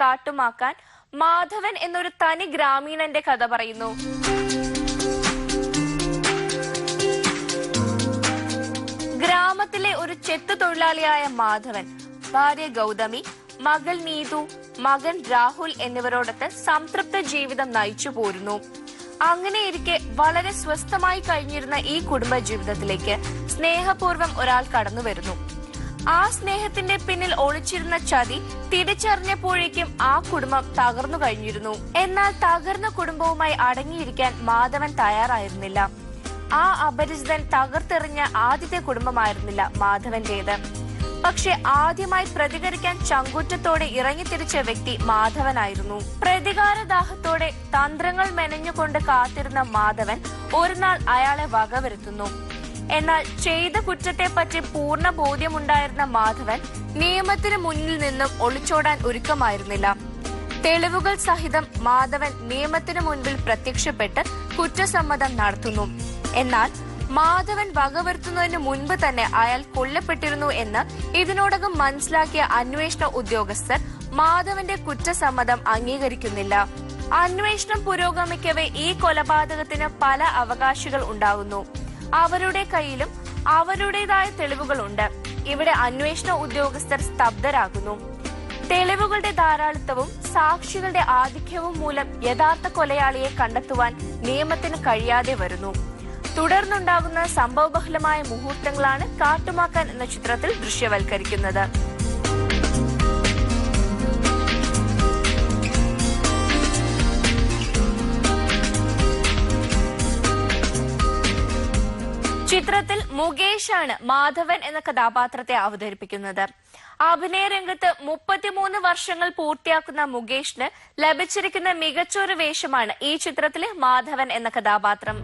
കാട്ടുമാക്കാൻ മാധവൻ എന്നൊരു തനി ഗ്രാമീണന്റെ കഥ പറയുന്നു. ഗ്രാമത്തിലെ ഒരു ചെത്തു തൊഴിലാളിയായ മാധവൻ ഭാര്യ ഗൗതമി, മകൾ നീതു, മകൻ രാഹുൽ എന്നിവരോടൊത്ത് സംതൃപ്ത ജീവിതം നയിച്ചു പോരുന്നു. അങ്ങനെയിരിക്കെ വളരെ സ്വസ്ഥമായി കഴിഞ്ഞിരുന്ന ഈ കുടുംബ ജീവിതത്തിലേക്ക് സ്നേഹപൂർവ്വം ഒരാൾ കടന്നു വരുന്നു. ആ സ്നേഹത്തിന്റെ പിന്നിൽ ഒളിച്ചിരുന്ന ചതി തിരിച്ചറിഞ്ഞപ്പോഴേക്കും ആ കുടുംബം തകർന്നു കഴിഞ്ഞിരുന്നു. എന്നാൽ തകർന്ന കുടുംബവുമായി അടങ്ങിയിരിക്കാൻ മാധവൻ തയ്യാറായിരുന്നില്ല. ആ അപരിചിതൻ തകർത്തെറിഞ്ഞ ആദ്യത്തെ കുടുംബമായിരുന്നില്ല മാധവന്റേത്. പക്ഷെ ആദ്യമായി പ്രതികരിക്കാൻ ചങ്കൂറ്റത്തോടെ ഇറങ്ങിത്തിരിച്ച വ്യക്തി മാധവനായിരുന്നു. പ്രതികാരദാഹത്തോടെ തന്ത്രങ്ങൾ മെനഞ്ഞുകൊണ്ട് കാത്തിരുന്ന മാധവൻ ഒരു നാൾ അയാളെ വകവരുത്തുന്നു. എന്നാൽ ചെയ്ത കുറ്റത്തെപ്പറ്റി പൂർണ്ണ ബോധ്യമുണ്ടായിരുന്ന മാധവൻ നിയമത്തിന് മുന്നിൽ നിന്നും ഒളിച്ചോടാൻ ഒരുക്കമായിരുന്നില്ല. തെളിവുകൾ സഹിതം മാധവൻ നിയമത്തിന് മുൻപിൽ പ്രത്യക്ഷപ്പെട്ട് കുറ്റസമ്മതം നടത്തുന്നു. എന്നാൽ മാധവൻ വകവരുത്തുന്നതിന് മുൻപ് തന്നെ അയാൾ കൊല്ലപ്പെട്ടിരുന്നു എന്ന് ഇതിനോടകം മനസ്സിലാക്കിയ അന്വേഷണ ഉദ്യോഗസ്ഥർ മാധവന്റെ കുറ്റസമ്മതം അംഗീകരിക്കുന്നില്ല. അന്വേഷണം പുരോഗമിക്കവേ ഈ കൊലപാതകത്തിന് പല അവകാശികൾ ഉണ്ടാകുന്നു. അവരുടെ കയ്യിലും അവരുടേതായ തെളിവുകളുണ്ട്. ഇവിടെ അന്വേഷണ ഉദ്യോഗസ്ഥർ സ്തബ്ധരാകുന്നു. തെളിവുകളുടെ ധാരാളിത്തവും സാക്ഷികളുടെ ആധിക്യവും മൂലം യഥാർത്ഥ കൊലയാളിയെ കണ്ടെത്തുവാൻ നിയമത്തിന് കഴിയാതെ വരുന്നു. തുടർന്നുണ്ടാകുന്ന സംഭവബഹുലമായ മുഹൂർത്തങ്ങളാണ് കാട്ടുമാക്കാൻ എന്ന ചിത്രത്തിൽ ദൃശ്യവൽക്കരിക്കുന്നത്. ചിത്രത്തിൽ മുകേഷാണ് മാധവൻ എന്ന കഥാപാത്രത്തെ അവതരിപ്പിക്കുന്നത്. അഭിനയ രംഗത്ത് 33 വർഷങ്ങൾ പൂർത്തിയാക്കുന്ന മുകേഷിന് ലഭിച്ചിരിക്കുന്ന മികച്ചൊരു വേഷമാണ് ഈ ചിത്രത്തിലെ മാധവൻ എന്ന കഥാപാത്രം.